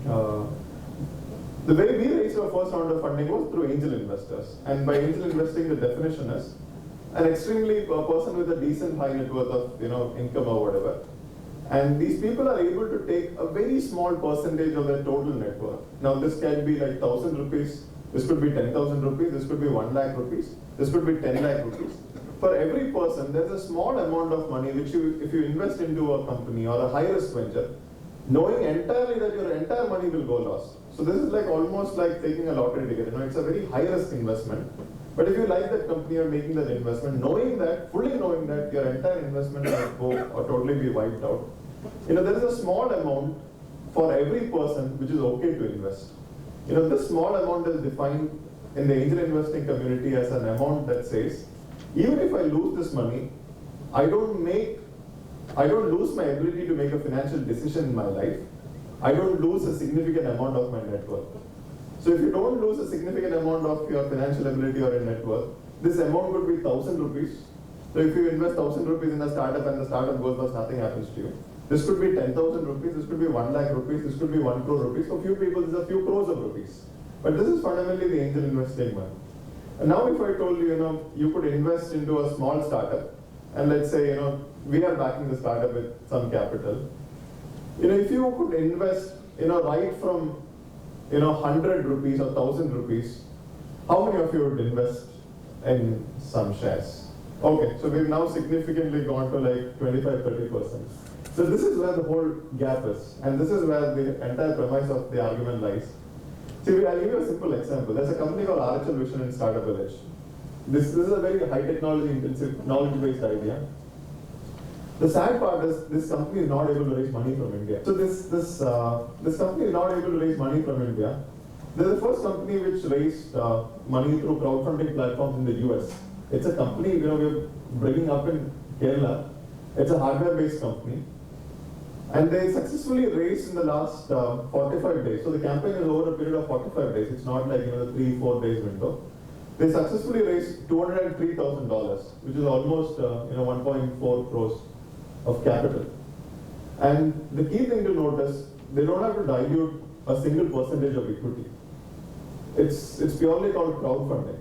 Uh, the way we raised our first round of funding was through angel investors. And by angel investing, the definition is an extremely person with a decent high net worth of income or whatever. And these people are able to take a very small percentage of their total net worth. Now this can be like 1,000 rupees, this could be 10,000 rupees, this could be 1 lakh rupees, this could be 10 lakh rupees. For every person, there's a small amount of money which if you invest into a company or a high risk venture, knowing entirely that your entire money will go lost. So this is like almost like taking a lottery ticket. It's a very high risk investment. But if you like that company or making that investment, fully knowing that your entire investment will go or totally be wiped out, there is a small amount for every person which is okay to invest. This small amount is defined in the angel investing community as an amount that says, even if I lose this money, I don't lose my ability to make a financial decision in my life. I don't lose a significant amount of my net worth. So if you don't lose a significant amount of your financial ability or your net worth, this amount would be 1,000 rupees. So if you invest 1,000 rupees in a startup and the startup goes bust, nothing happens to you. This could be 10,000 rupees, this could be 1 lakh rupees, this could be 1 crore rupees. For few people, this is a few crores of rupees. But this is fundamentally the angel investing money. And now if I told you, you could invest into a small startup, and let's say, we are backing the startup with some capital. If you could invest, right from, 100 rupees or 1,000 rupees, how many of you would invest in some shares? Okay, so we've now significantly gone to like 25-30%. So this is where the whole gap is, and this is where the entire premise of the argument lies. See, I'll give you a simple example. There's a company called RHL Vision in Startup Village. This is a very high technology intensive, knowledge-based idea. The sad part is this company is not able to raise money from India. So this company is not able to raise money from India. They're the first company which raised money through crowdfunding platforms in the US. It's a company we're bringing up in Kerala. It's a hardware-based company. And they successfully raised in the last 45 days. So the campaign is over a period of 45 days. It's not like the 3-4 days window. They successfully raised $203,000, which is almost 1.4 crores of capital. And the key thing to note is they don't have to dilute a single percentage of equity. It's purely called crowdfunding,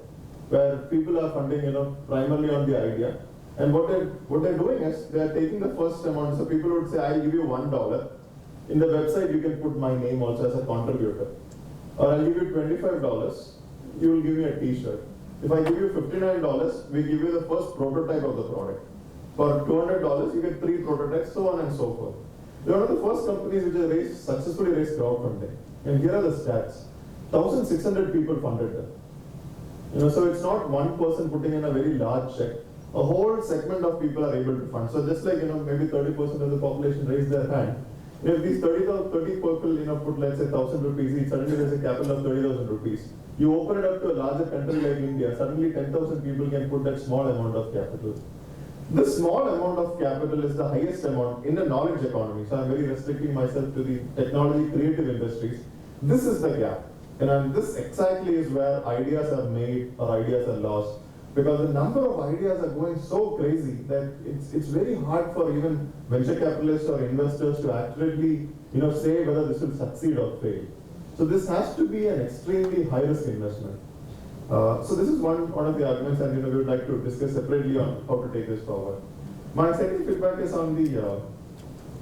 where people are funding primarily on the idea. And what they're doing is they're taking the first amount. So people would say, I'll give you $1. In the website, you can put my name also as a contributor. Or I'll give you $25. You will give me a t-shirt. If I give you $59, we give you the first prototype of the product. For $200, you get 3 prototypes, so on and so forth. They're one of the first companies which have successfully raised crowdfunding. And here are the stats. 1,600 people funded them. So it's not one person putting in a very large check. A whole segment of people are able to fund. So just like maybe 30% of the population raise their hand. If these 30 people put let's say 1,000 rupees each, suddenly there's a capital of 30,000 rupees. You open it up to a larger country like India, suddenly 10,000 people can put that small amount of capital. This small amount of capital is the highest amount in the knowledge economy. So I'm very restricting myself to the technology creative industries. This is the gap. And this exactly is where ideas are made or ideas are lost. Because the number of ideas are going so crazy that it's very hard for even venture capitalists or investors to accurately say whether this will succeed or fail. So this has to be an extremely high risk investment. So this is one of the arguments, and we would like to discuss separately on how to take this forward. My second feedback is on the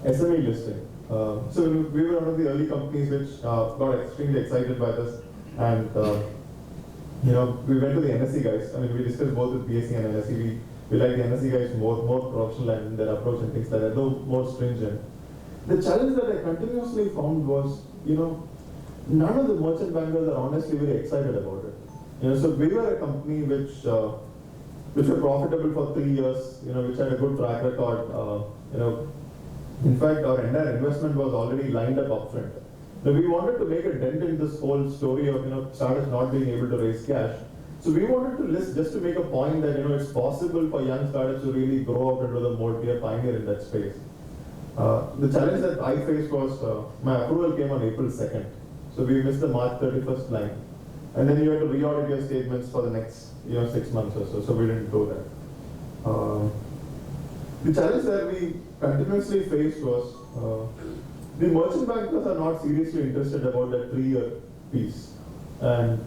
SME listing. So we were one of the early companies which got extremely excited by this, and we went to the NSE guys. I mean, we discussed both with BSE and NSE. We like the NSE guys more professional and their approach and things like that, though more stringent. The challenge that I continuously found was, none of the merchant bankers are honestly very excited about it. So we were a company which were profitable for 3 years, which had a good track record. In fact, our entire investment was already lined up upfront. Now, we wanted to make a dent in this whole story of startups not being able to raise cash. So we wanted to list just to make a point that it's possible for young startups to really grow up into the mode, be a pioneer in that space. The challenge that I faced was my approval came on April 2nd. So we missed the March 31st line. And then you had to re-audit your statements for the next 6 months or so. So we didn't do that. The challenge that we continuously faced was the merchant bankers are not seriously interested about that 3-year piece. And,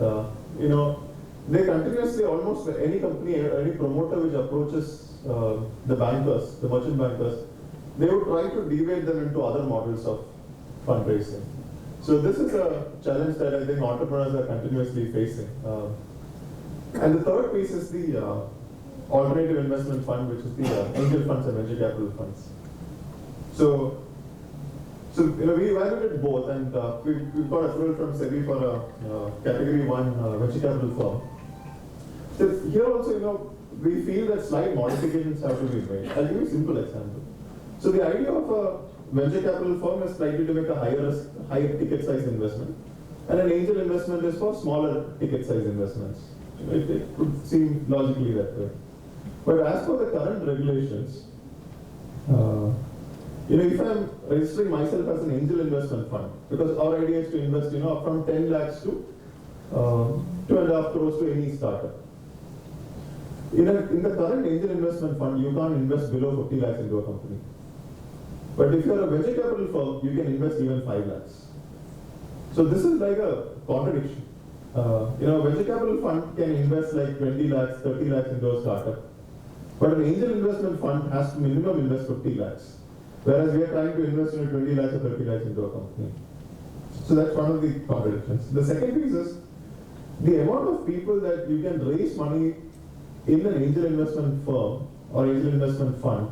they continuously, almost any company, any promoter which approaches the bankers, the merchant bankers, they would try to deviate them into other models of fundraising. So this is a challenge that I think entrepreneurs are continuously facing. And the third piece is the alternative investment fund, which is the angel funds and venture capital funds. So we evaluated both, and we've got approval from SEBI for a category 1 venture capital firm. So here also, we feel that slight modifications have to be made. I'll give you a simple example. So the idea of a venture capital firm is slightly to make a higher ticket size investment, and an angel investment is for smaller ticket size investments. It would seem logically that way. But as per the current regulations, if I'm registering myself as an angel investment fund, because our idea is to invest, from 10 lakhs to 2.5 crores to any startup. In the current angel investment fund, you can't invest below 50 lakhs into a company. But if you're a venture capital firm, you can invest even 5 lakhs. So this is like a contradiction. A venture capital fund can invest like 20 lakhs, 30 lakhs into a startup. But an angel investment fund has to minimum invest 50 lakhs. Whereas we are trying to invest 20 lakhs or 30 lakhs into a company. So that's one of the contradictions. The second piece is the amount of people that you can raise money in an angel investment firm or angel investment fund.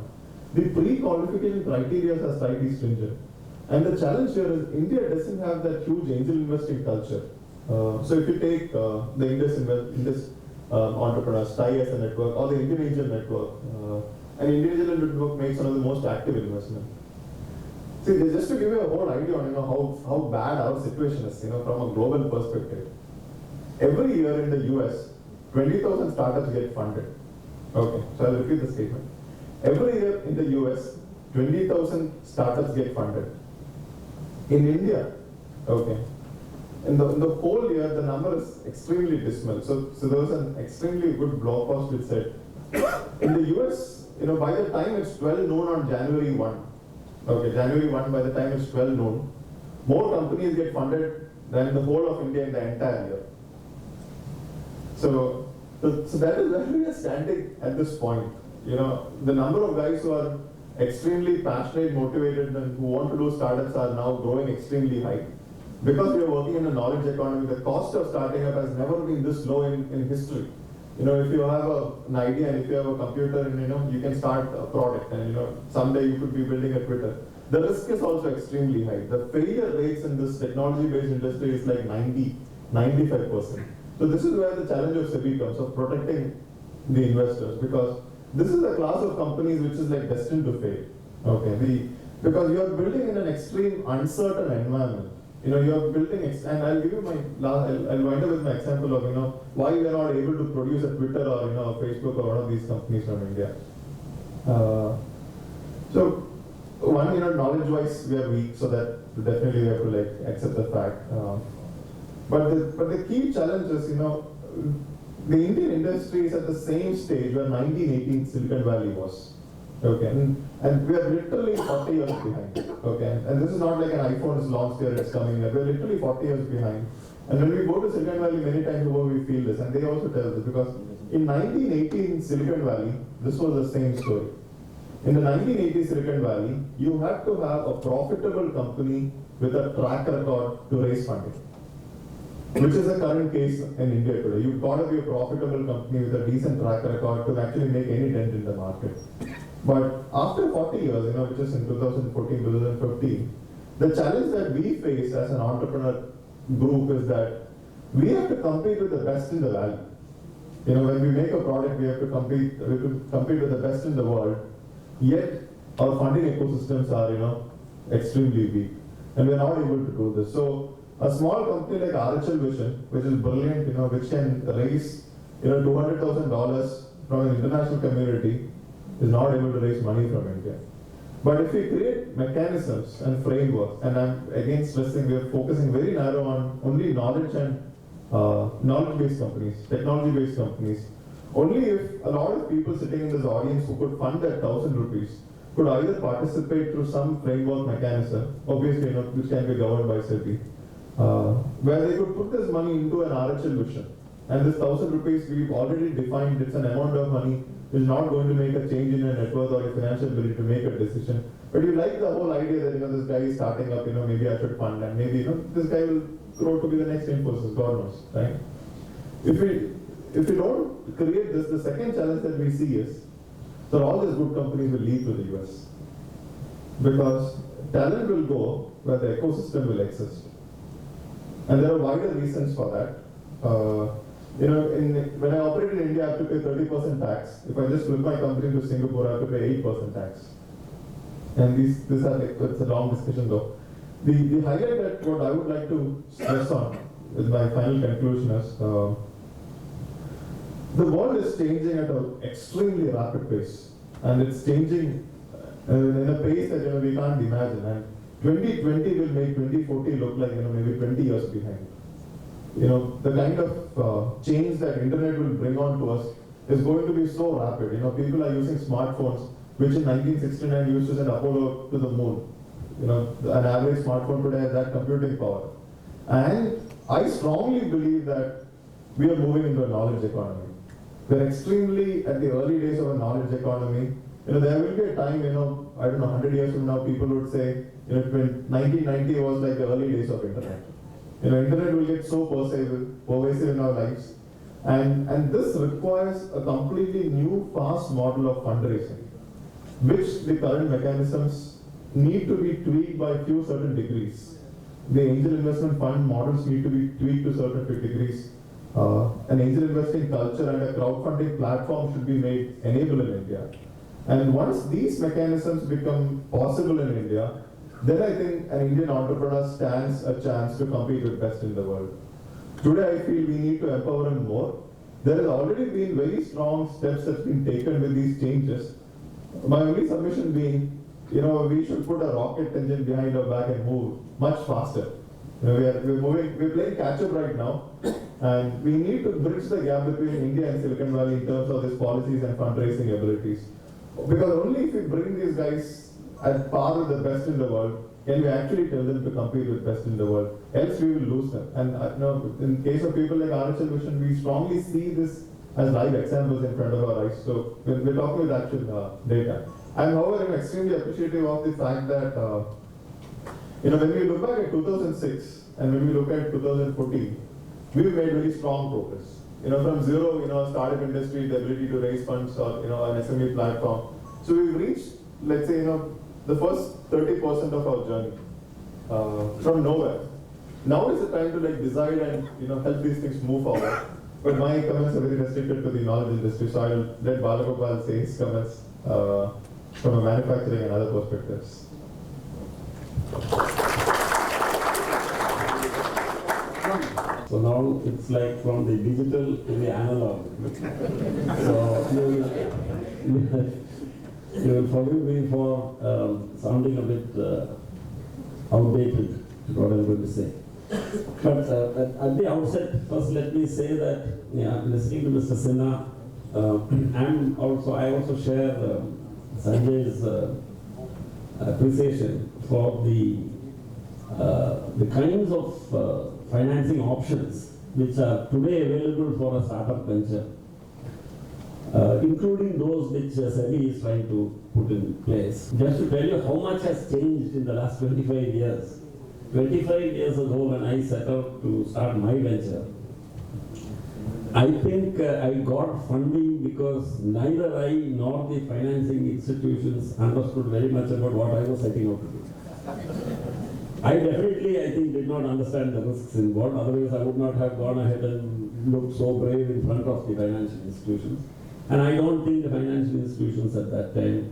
The pre-qualification criteria are slightly stringent. And the challenge here is India doesn't have that huge angel investing culture. So if you take the Indus entrepreneurs, TIE as a network, or the Indian Angel Network, an Indian Angel Network makes one of the most active investment. See, just to give you a whole idea on how bad our situation is, from a global perspective. Every year in the US, 20,000 startups get funded. Okay, so I'll repeat the statement. Every year in the US, 20,000 startups get funded. In India, okay, in the whole year, the number is extremely dismal. So there was an extremely good blog post which said, in the US, by the time it's 12 noon on January 1, okay, January 1, by the time it's 12 noon, more companies get funded than the whole of India in the entire year. So that is where we are standing at this point. The number of guys who are extremely passionate, motivated, and who want to do startups are now growing extremely high. Because we are working in a knowledge economy, the cost of starting up has never been this low in history. If you have an idea and if you have a computer and you can start a product and someday you could be building a Twitter. The risk is also extremely high. The failure rates in this technology-based industry is like 95%. So this is where the challenge of SEBI comes, of protecting the investors, because this is a class of companies which is like destined to fail. Okay, because you are building in an extreme uncertain environment. You are building, and I'll give you I'll wind up with my example of why we are not able to produce a Twitter or a Facebook or one of these companies from India. So one, knowledge-wise we are weak, so that definitely we have to accept the fact. But the key challenge is the Indian industry is at the same stage where 1918 Silicon Valley was. Okay, and we are literally 40 years behind. Okay, and this is not like an iPhone is launched here, it's coming here. We're literally 40 years behind. And when we go to Silicon Valley, many times over we feel this, and they also tell us, because in 1918 Silicon Valley, this was the same story. In the 1980 Silicon Valley, you had to have a profitable company with a track record to raise funding, which is the current case in India today. You've got to be a profitable company with a decent track record to actually make any dent in the market. But after 40 years, which is in 2014, 2015, the challenge that we face as an entrepreneur group is that we have to compete with the best in the valley. When we make a product, we have to compete with the best in the world, yet our funding ecosystems are, extremely weak. And we're not able to do this. So a small company like RHL Vision, which is brilliant, which can raise, $200,000 from an international community, is not able to raise money from India. But if we create mechanisms and frameworks, and I'm again stressing we are focusing very narrow on only knowledge and knowledge-based companies, technology-based companies, only if a lot of people sitting in this audience who could fund that 1,000 rupees could either participate through some framework mechanism, obviously, which can be governed by SEBI, where they could put this money into an RHL vision. And this 1,000 rupees we've already defined, it's an amount of money which is not going to make a change in your net worth or your financial ability to make a decision. But you like the whole idea that this guy is starting up, maybe I should fund, and maybe this guy will grow to be the next Infosys, God knows, right? If we don't create this, the second challenge that we see is that all these good companies will leave to the US. Because talent will go where the ecosystem will exist. And there are wider reasons for that. When I operated in India, I have to pay 30% tax. If I just flip my company to Singapore, I have to pay 8% tax. And these are it's a long discussion though. The highlight that what I would like to stress on with my final conclusion is the world is changing at an extremely rapid pace, and it's changing in a pace that we can't imagine. And 2020 will make 2040 look like maybe 20 years behind. The kind of change that internet will bring on to us is going to be so rapid. People are using smartphones, which in 1969 used to send Apollo to the moon. An average smartphone today has that computing power. And I strongly believe that we are moving into a knowledge economy. We're extremely at the early days of a knowledge economy. There will be a time, I don't know, 100 years from now, people would say, 1990 was like the early days of internet. Internet will get so pervasive in our lives. And this requires a completely new, fast model of fundraising, which the current mechanisms need to be tweaked by a few certain degrees. The angel investment fund models need to be tweaked to certain degrees. An angel investing culture and a crowdfunding platform should be made enable in India. And once these mechanisms become possible in India, then I think an Indian entrepreneur stands a chance to compete with best in the world. Today I feel we need to empower him more. There has already been very strong steps that's been taken with these changes. My only submission being, we should put a rocket engine behind our back and move much faster. We're playing catch up right now, and we need to bridge the gap between India and Silicon Valley in terms of these policies and fundraising abilities. Because only if we bring these guys at par with the best in the world, can we actually tell them to compete with best in the world? Else we will lose them. And in case of people like RHL Vision, we strongly see this as live examples in front of our eyes. So we're talking with actual data. And however, I'm extremely appreciative of the fact that when we look back at 2006 and when we look at 2014, we've made very strong progress. From zero, startup industry, the ability to raise funds or an SME platform. So we've reached, let's say, the first 30% of our journey from nowhere. Now is the time to decide and help these things move forward. But my comments are very restricted to the knowledge industry, so I'll let Balagopal say his comments from a manufacturing and other perspectives. So now it's like from the digital to the analog. So you will forgive me for sounding a bit outdated, is what I'm going to say. But at the outset, first let me say that listening to Mr. Sinha, I also share Sanjay's appreciation for the kinds of financing options which are today available for a startup venture, including those which SEBI is trying to put in place. Just to tell you how much has changed in the last 25 years. 25 years ago when I set out to start my venture, I think I got funding because neither I nor the financing institutions understood very much about what I was setting out to do. I definitely, I think, did not understand the risks involved, otherwise I would not have gone ahead and looked so brave in front of the financial institutions. And I don't think the financial institutions at that time,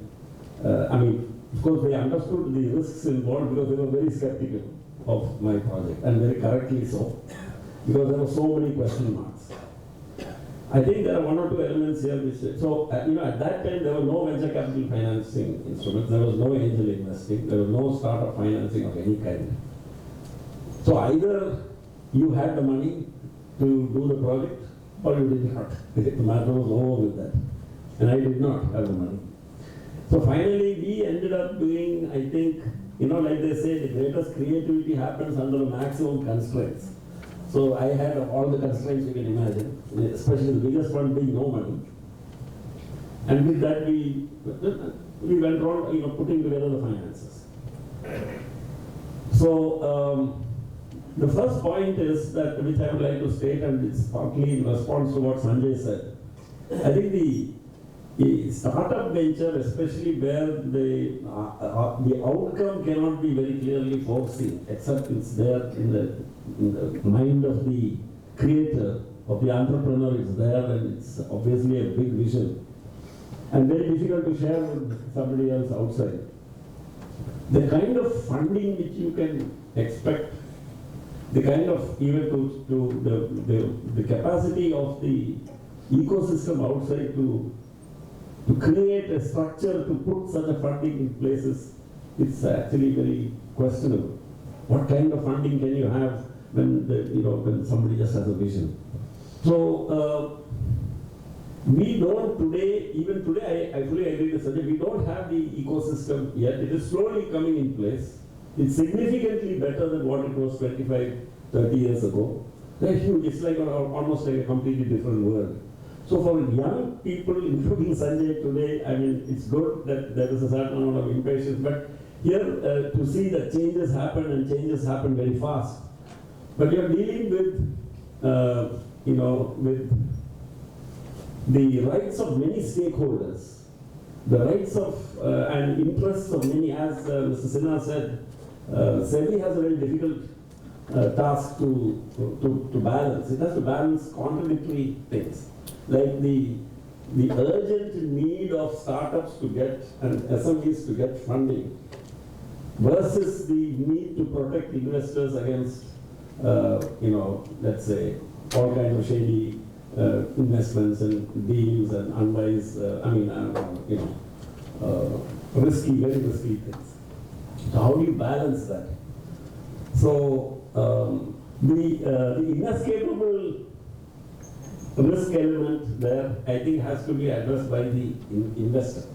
of course they understood the risks involved because they were very skeptical of my project, and very correctly so, because there were so many question marks. I think there are one or two elements here which, at that time there was no venture capital financing instruments, there was no angel investing, there was no startup financing of any kind. So either you had the money to do the project or you did not. The matter was over with that. And I did not have the money. So finally, we ended up doing, I think, like they say, the greatest creativity happens under the maximum constraints. So I had all the constraints you can imagine, especially the biggest one being no money. And with that, we went on, putting together the finances. So the first point is that, which I would like to state, and it's partly in response to what Sanjay said. I think the startup venture, especially where the outcome cannot be very clearly foreseen, except it's there in the mind of the creator, of the entrepreneur, it's there, and it's obviously a big vision, and very difficult to share with somebody else outside. The kind of funding which you can expect, the kind of, even to the capacity of the ecosystem outside to create a structure to put such a funding in places, it's actually very questionable. What kind of funding can you have when when somebody just has a vision? So we don't today, even today, I fully agree with Sanjay, we don't have the ecosystem yet. It is slowly coming in place. It's significantly better than what it was 25, 30 years ago. They're huge. It's like almost like a completely different world. So for young people, including Sanjay today, I mean, it's good that there is a certain amount of impatience, but here to see that changes happen, and changes happen very fast. But you're dealing with, with the rights of many stakeholders, the rights of and interests of many, as Mr. Sinha said, SEBI has a very difficult task to balance. It has to balance contradictory things, like the urgent need of startups to get and SMEs to get funding versus the need to protect investors against, let's say, all kinds of shady investments and deals and unwise, risky, very risky things. So how do you balance that? So the inescapable risk element there, I think, has to be addressed by the investor.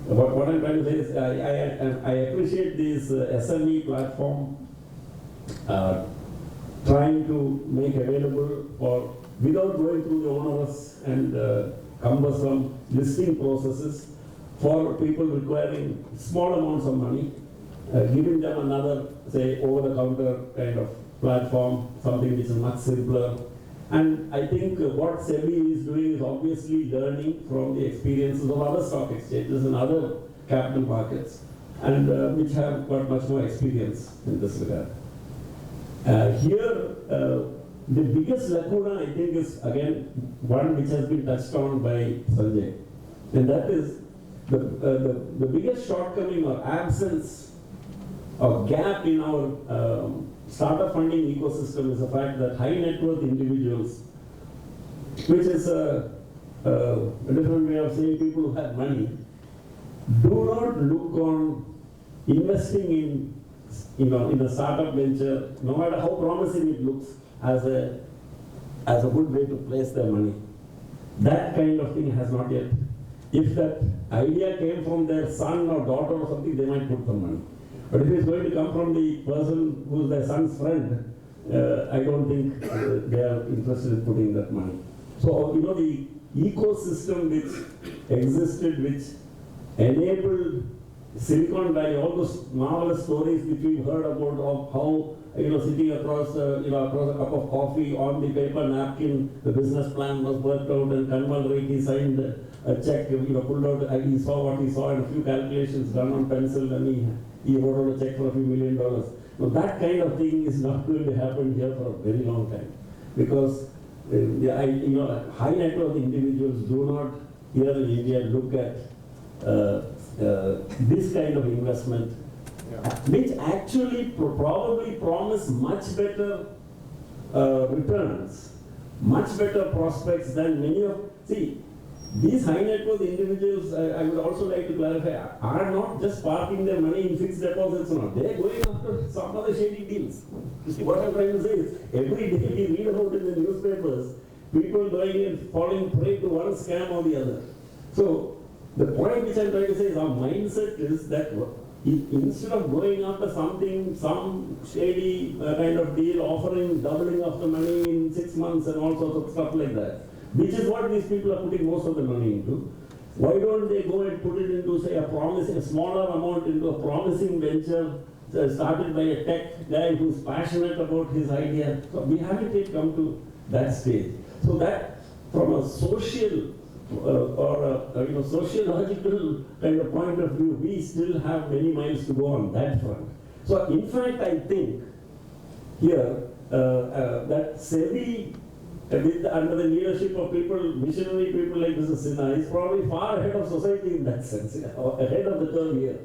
What I'm trying to say is, I appreciate this SME platform trying to make available, or without going through the onerous and cumbersome listing processes, for people requiring small amounts of money, giving them another, say, over-the-counter kind of platform, something which is much simpler. And I think what SEBI is doing is obviously learning from the experiences of other stock exchanges and other capital markets, and which have got much more experience in this regard. Here, the biggest lacuna, I think, is again one which has been touched on by Sanjay, and that is the biggest shortcoming or absence or gap in our startup funding ecosystem is the fact that high net worth individuals, which is a different way of saying people who have money, do not look on investing in a startup venture, no matter how promising it looks, as a good way to place their money. That kind of thing has not yet. If that idea came from their son or daughter or something, they might put some money. But if it's going to come from the person who's their son's friend, I don't think they are interested in putting that money. So, the ecosystem which existed, which enabled Silicon Valley, all those marvelous stories which we've heard about of how, sitting across, across a cup of coffee on the paper napkin, the business plan was worked out, and Kanwal Reiki signed a check, pulled out, he saw what he saw, and a few calculations done on pencil, and he wrote out a check for a few $1 million. Now that kind of thing is not going to happen here for a very long time, because high net worth individuals do not here in India look at this kind of investment, which actually probably promise much better returns, much better prospects than many of. See, these high net worth individuals, I would also like to clarify, are not just parking their money in fixed deposits or not. They're going after some other shady deals. You see, what I'm trying to say is, every day we read about in the newspapers, people going and falling prey to one scam or the other. So, the point which I'm trying to say is our mindset is that instead of going after something, some shady kind of deal, offering doubling of the money in 6 months and all sorts of stuff like that, which is what these people are putting most of the money into, why don't they go and put it into, say, a smaller amount into a promising venture started by a tech guy who's passionate about his idea? So we haven't yet come to that stage. So that, from a social or a sociological kind of point of view, we still have many miles to go on that front. So in fact, I think here that SEBI, under the leadership of people, visionary people like Mr. Sinha, is probably far ahead of society in that sense, ahead of the curve here.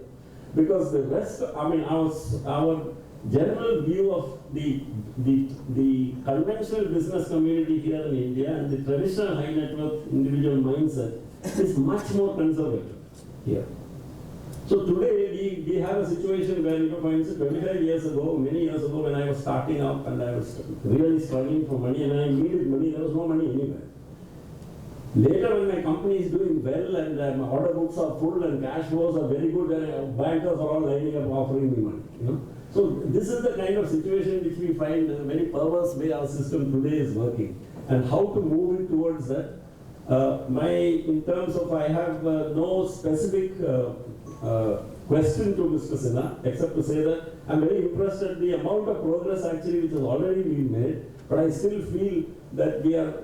Because the rest, I mean, our general view of the conventional business community here in India and the traditional high net worth individual mindset is much more conservative here. So today we have a situation where, for instance, 25 years ago, many years ago, when I was starting out and I was really struggling for money and I needed money, there was no money anywhere. Later, when my company is doing well and my order books are full and cash flows are very good, and bankers are all lining up offering me money. So this is the kind of situation which we find a very perverse way our system today is working, and how to move it towards that. In terms of, I have no specific question to Mr. Sinha, except to say that I'm very impressed at the amount of progress actually which has already been made, but I still feel that we are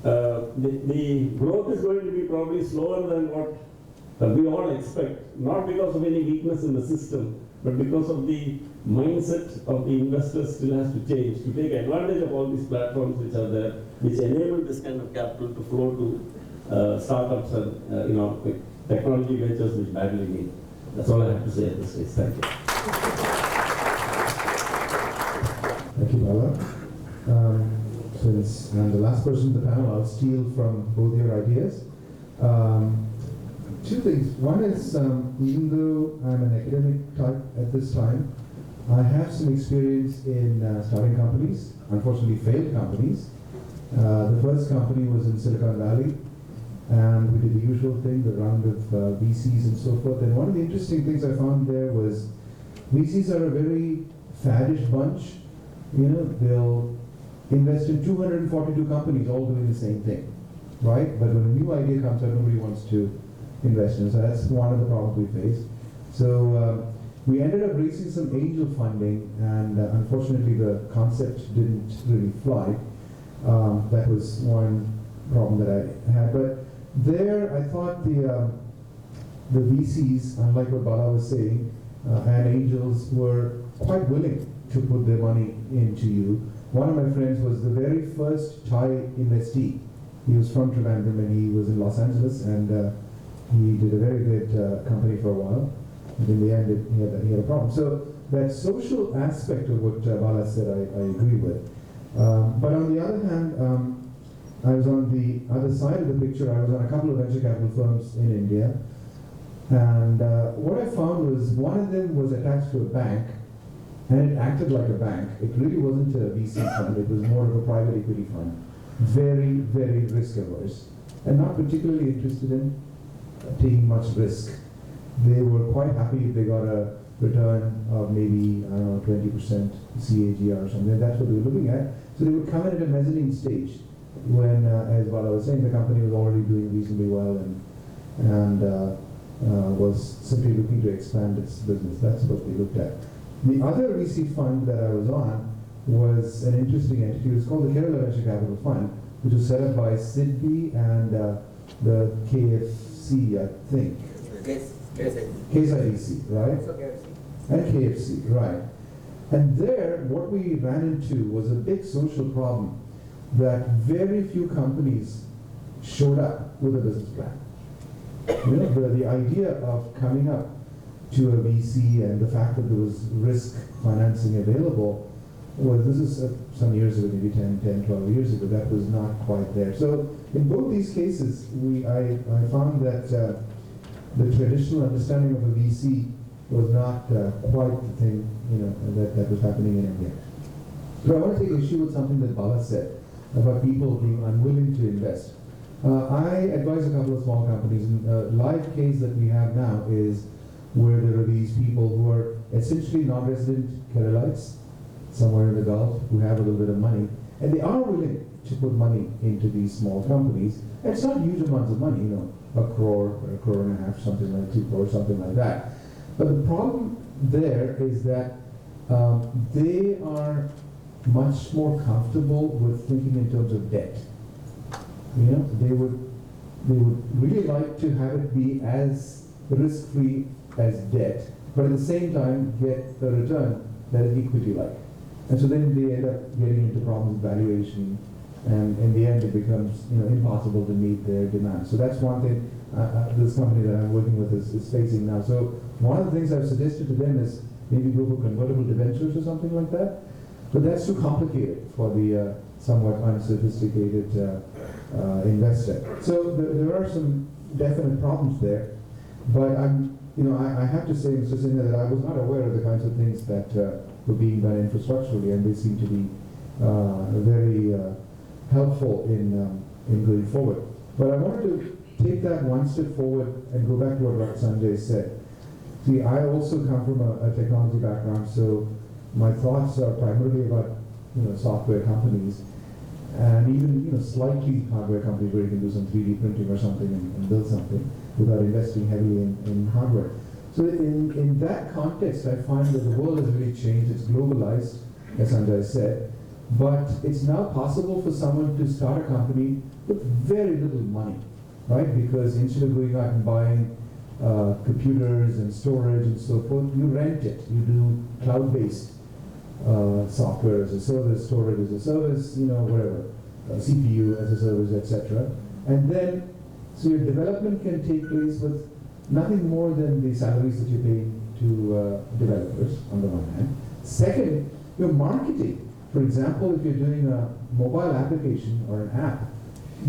the growth is going to be probably slower than what we all expect, not because of any weakness in the system, but because of the mindset of the investors still has to change to take advantage of all these platforms which are there, which enable this kind of capital to flow to startups and technology ventures which badly need. That's all I have to say at this stage. Thank you. Thank you, Bala. Since I'm the last person in the panel, I'll steal from both your ideas. Two things. One is, even though I'm an academic type at this time, I have some experience in starting companies, unfortunately failed companies. The first company was in Silicon Valley, and we did the usual thing, the round of VCs and so forth. And one of the interesting things I found there was VCs are a very faddish bunch. They'll invest in 242 companies all doing the same thing, right? But when a new idea comes out, nobody wants to invest in it. So that's one of the problems we face. So we ended up raising some angel funding, and unfortunately the concept didn't really fly. That was one problem that I had. But there, I thought the VCs, unlike what Bala was saying, and angels were quite willing to put their money into you. One of my friends was the very first Thai investee. He was from Trivandrum and he was in Los Angeles, and he did a very good company for a while. And in the end, he had a problem. So that social aspect of what Bala said, I agree with. But on the other hand, I was on the other side of the picture. I was on a couple of venture capital firms in India. And what I found was one of them was attached to a bank, and it acted like a bank. It really wasn't a VC fund, it was more of a private equity fund. Very, very risk averse, and not particularly interested in taking much risk. They were quite happy if they got a return of maybe, 20% CAGR or something. That's what they were looking at. So they would come in at a mezzanine stage when, as Bala was saying, the company was already doing reasonably well and was simply looking to expand its business. That's what they looked at. The other VC fund that I was on was an interesting entity. It was called the Kerala Venture Capital Fund, which was set up by SIDBI and the KFC, I think. KSIDC, right? And KFC, right. And there, what we ran into was a big social problem that very few companies showed up with a business plan. The idea of coming up to a VC and the fact that there was risk financing available, well, this is some years ago, maybe 10, 12 years ago, that was not quite there. So in both these cases, I found that the traditional understanding of a VC was not quite the thing that was happening in India. So I want to take issue with something that Bala said about people being unwilling to invest. I advise a couple of small companies, and a live case that we have now is where there are these people who are essentially non-resident Keralites, somewhere in the Gulf, who have a little bit of money, and they are willing to put money into these small companies. And it's not huge amounts of money, a crore or a crore and a half, something like 2 crores, something like that. But the problem there is that they are much more comfortable with thinking in terms of debt. They would really like to have it be as risk-free as debt, but at the same time get a return that is equity-like. And so then they end up getting into problems with valuation, and in the end it becomes impossible to meet their demands. So that's one thing this company that I'm working with is facing now. So one of the things I've suggested to them is maybe go for convertible debentures or something like that, but that's too complicated for the somewhat unsophisticated investor. So there are some definite problems there, but I have to say, Mr. Sinha, that I was not aware of the kinds of things that were being done infrastructurally, and they seem to be very helpful in going forward. But I wanted to take that one step forward and go back to what Sanjay said. See, I also come from a technology background, so my thoughts are primarily about software companies, and even slightly hardware companies where you can do some 3D printing or something and build something without investing heavily in hardware. So in that context, I find that the world has really changed. It's globalized, as Sanjay said, but it's now possible for someone to start a company with very little money, right? Because instead of going out and buying computers and storage and so forth, you rent it. You do cloud-based software as a service, storage as a service, whatever, CPU as a service, etc. And then, so your development can take place with nothing more than the salaries that you're paying to developers, on the one hand. Second, your marketing. For example, if you're doing a mobile application or an app,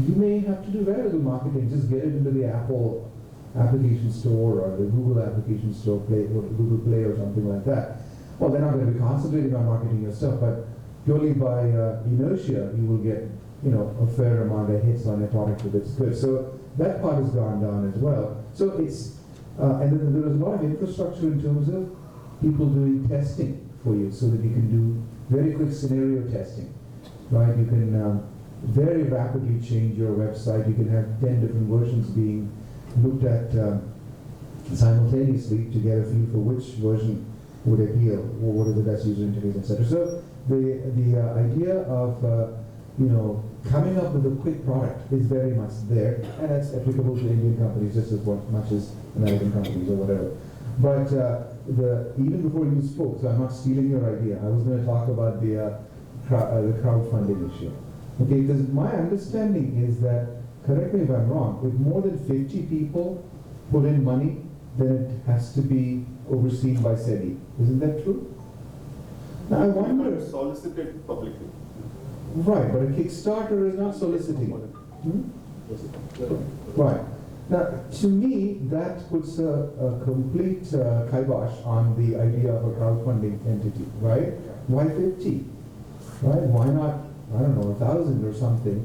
you may have to do very little marketing. Just get it into the Apple application store or the Google application store, or Google Play or something like that. Well, they're not going to be concentrating on marketing your stuff, but purely by inertia, you will get a fair amount of hits on a product that's good. So that part has gone down as well. So it's and then there is a lot of infrastructure in terms of people doing testing for you, so that you can do very quick scenario testing, right? You can very rapidly change your website. You can have 10 different versions being looked at simultaneously to get a feel for which version would appeal, or what is the best user interface, etc. So the idea of coming up with a quick product is very much there, and that's applicable to Indian companies just as much as American companies or whatever. But even before you spoke, so I'm not stealing your idea, I was going to talk about the crowdfunding issue. Okay, because my understanding is that, correct me if I'm wrong, if more than 50 people put in money, then it has to be overseen by SEBI. Isn't that true? Now I wonder. Solicited publicly. Right, but a Kickstarter is not soliciting. Right. Now, to me, that puts a complete kibosh on the idea of a crowdfunding entity, right? Why 50? Right? Why not, I don't know, 1,000 or something?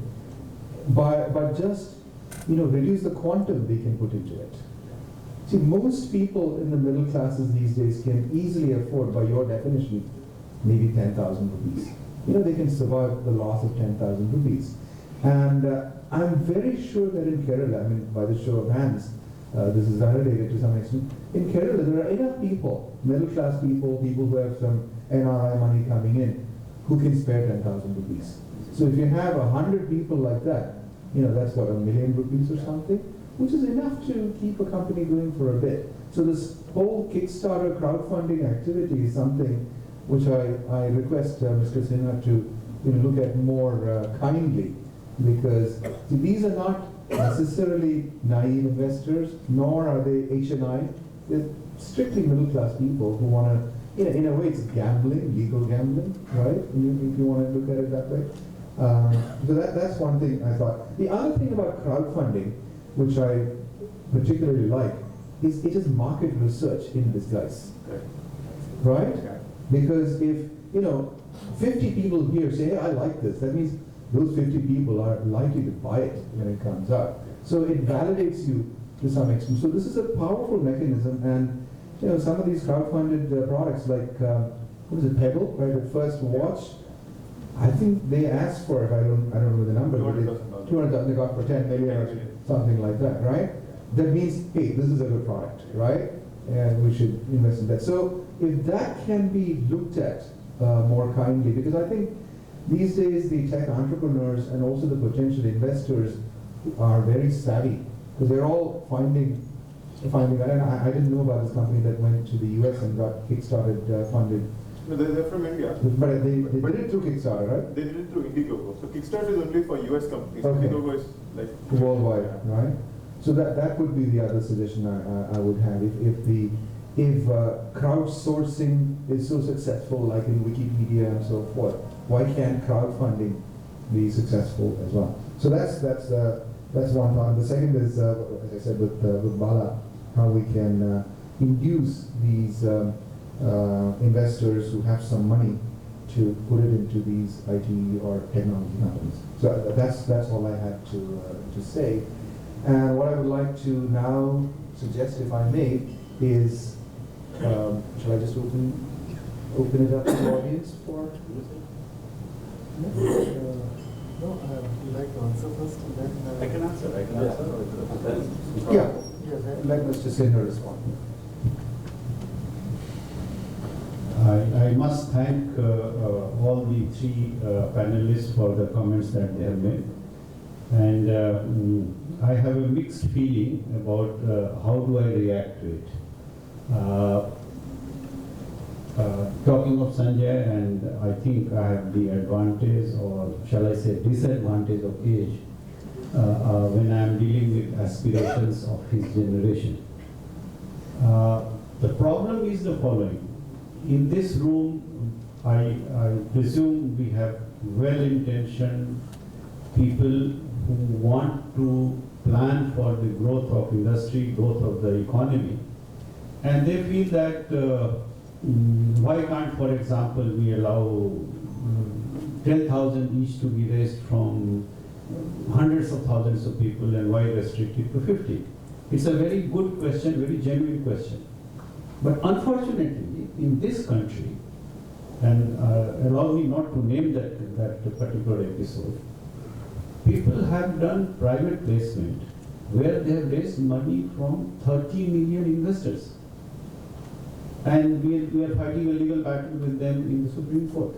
But just, reduce the quantum they can put into it. See, most people in the middle classes these days can easily afford, by your definition, maybe 10,000 rupees. They can survive the loss of 10,000 rupees. And I'm very sure that in Kerala, by the show of hands, this is validated to some extent, in Kerala there are enough people, middle class people, people who have some NRI money coming in, who can spare 10,000 rupees. So if you have 100 people like that, that's what, 1 million rupees or something, which is enough to keep a company going for a bit. So this whole Kickstarter crowdfunding activity is something which I request Mr. Sinha to look at more kindly, because these are not necessarily naive investors, nor are they HNI. They're strictly middle class people who want to, in a way it's gambling, legal gambling, right? If you want to look at it that way. So that's one thing I thought. The other thing about crowdfunding, which I particularly like, is it is market research in disguise, right? Because if 50 people here say, hey, I like this, that means those 50 people are likely to buy it when it comes out. So it validates you to some extent. So this is a powerful mechanism, and some of these crowdfunded products like what is it, Pebble, right? The first watch, I think they asked for, I don't know the number, but 200,000 they got for 10 million or something like that, right? That means, hey, this is a good product, right? And we should invest in that. So if that can be looked at more kindly, because I think these days the tech entrepreneurs and also the potential investors are very savvy, because they're all finding, and I didn't know about this company that went to the US and got Kickstarted funded. No, they're from India. But they did it through Kickstarter, right? They did it through Indiegogo. So Kickstarter is only for US companies. Okay. Indiegogo is like Worldwide, right? So that would be the other suggestion I would have. If crowdsourcing is so successful, like in Wikipedia and so forth, why can't crowdfunding be successful as well? So that's one part. The second is, as I said with Bala, how we can induce these investors who have some money to put it into these IT or technology companies. So that's all I had to say. And what I would like to now suggest, if I may, is shall I just open it up to the audience for? No, you'd like to answer first and then... I can answer. Yeah, let Mr. Sinha respond. I must thank all the three panelists for the comments that they have made. And I have a mixed feeling about how do I react to it. Talking of Sanjay, and I think I have the advantage, or shall I say disadvantage of age, when I am dealing with aspirations of his generation. The problem is the following. In this room, I presume we have well-intentioned people who want to plan for the growth of industry, growth of the economy, and they feel that why can't, for example, we allow 10,000 each to be raised from hundreds of thousands of people, and why restrict it to 50? It's a very good question, very genuine question. But unfortunately, in this country, and allow me not to name that particular episode, people have done private placement where they have raised money from 30 million investors. And we are fighting a legal battle with them in the Supreme Court.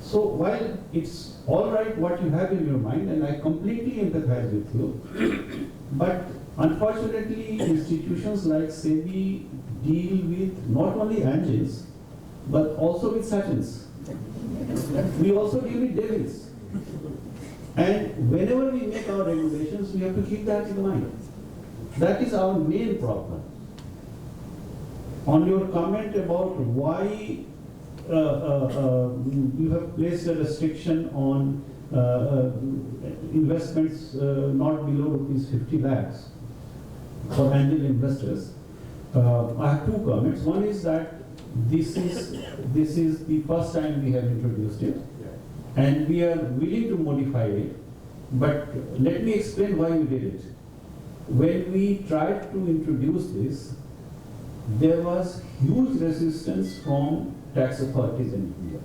So while it's all right what you have in your mind, and I completely empathize with you, but unfortunately institutions like SEBI deal with not only angels, but also with satans. We also deal with devils. And whenever we make our regulations, we have to keep that in mind. That is our main problem. On your comment about why you have placed a restriction on investments not below rupees 50 lakhs for angel investors, I have two comments. One is that this is the first time we have introduced it, and we are willing to modify it. But let me explain why we did it. When we tried to introduce this, there was huge resistance from tax authorities in India.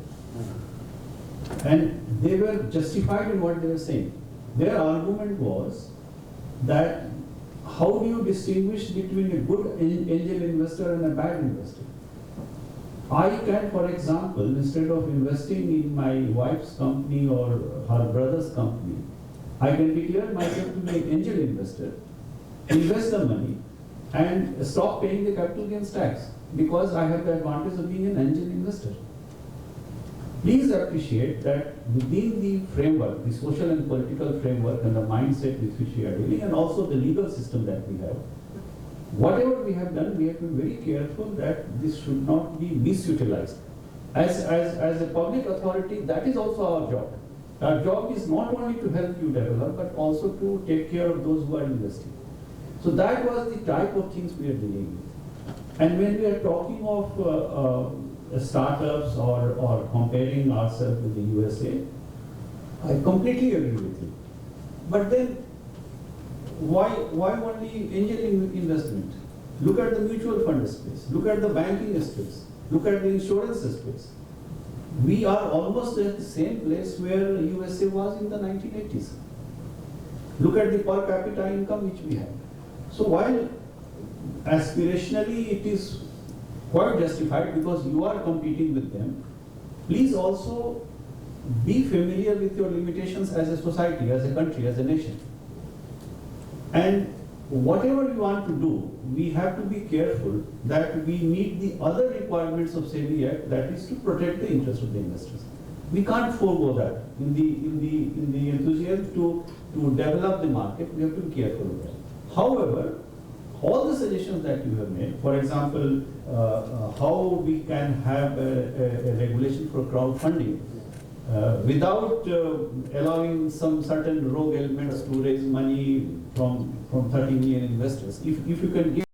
And they were justified in what they were saying. Their argument was that how do you distinguish between a good angel investor and a bad investor? I can, for example, instead of investing in my wife's company or her brother's company, I can declare myself to be an angel investor, invest the money, and stop paying the capital gains tax because I have the advantage of being an angel investor. Please appreciate that within the framework, the social and political framework and the mindset with which we are dealing, and also the legal system that we have, whatever we have done, we have been very careful that this should not be misutilized. As a public authority, that is also our job. Our job is not only to help you develop, but also to take care of those who are investing. So that was the type of things we are dealing with. And when we are talking of startups or comparing ourselves with the USA, I completely agree with you. But then, why only angel investment? Look at the mutual fund space, look at the banking space, look at the insurance space. We are almost at the same place where USA was in the 1980s. Look at the per capita income which we have. So while aspirationally it is quite justified because you are competing with them, please also be familiar with your limitations as a society, as a country, as a nation. And whatever you want to do, we have to be careful that we meet the other requirements of SEBI Act, that is to protect the interests of the investors. We can't forego that in the enthusiasm to develop the market. We have to be careful of that. However, all the suggestions that you have made, for example, how we can have a regulation for crowdfunding without allowing some certain rogue elements to raise money from 30 million investors. If you can give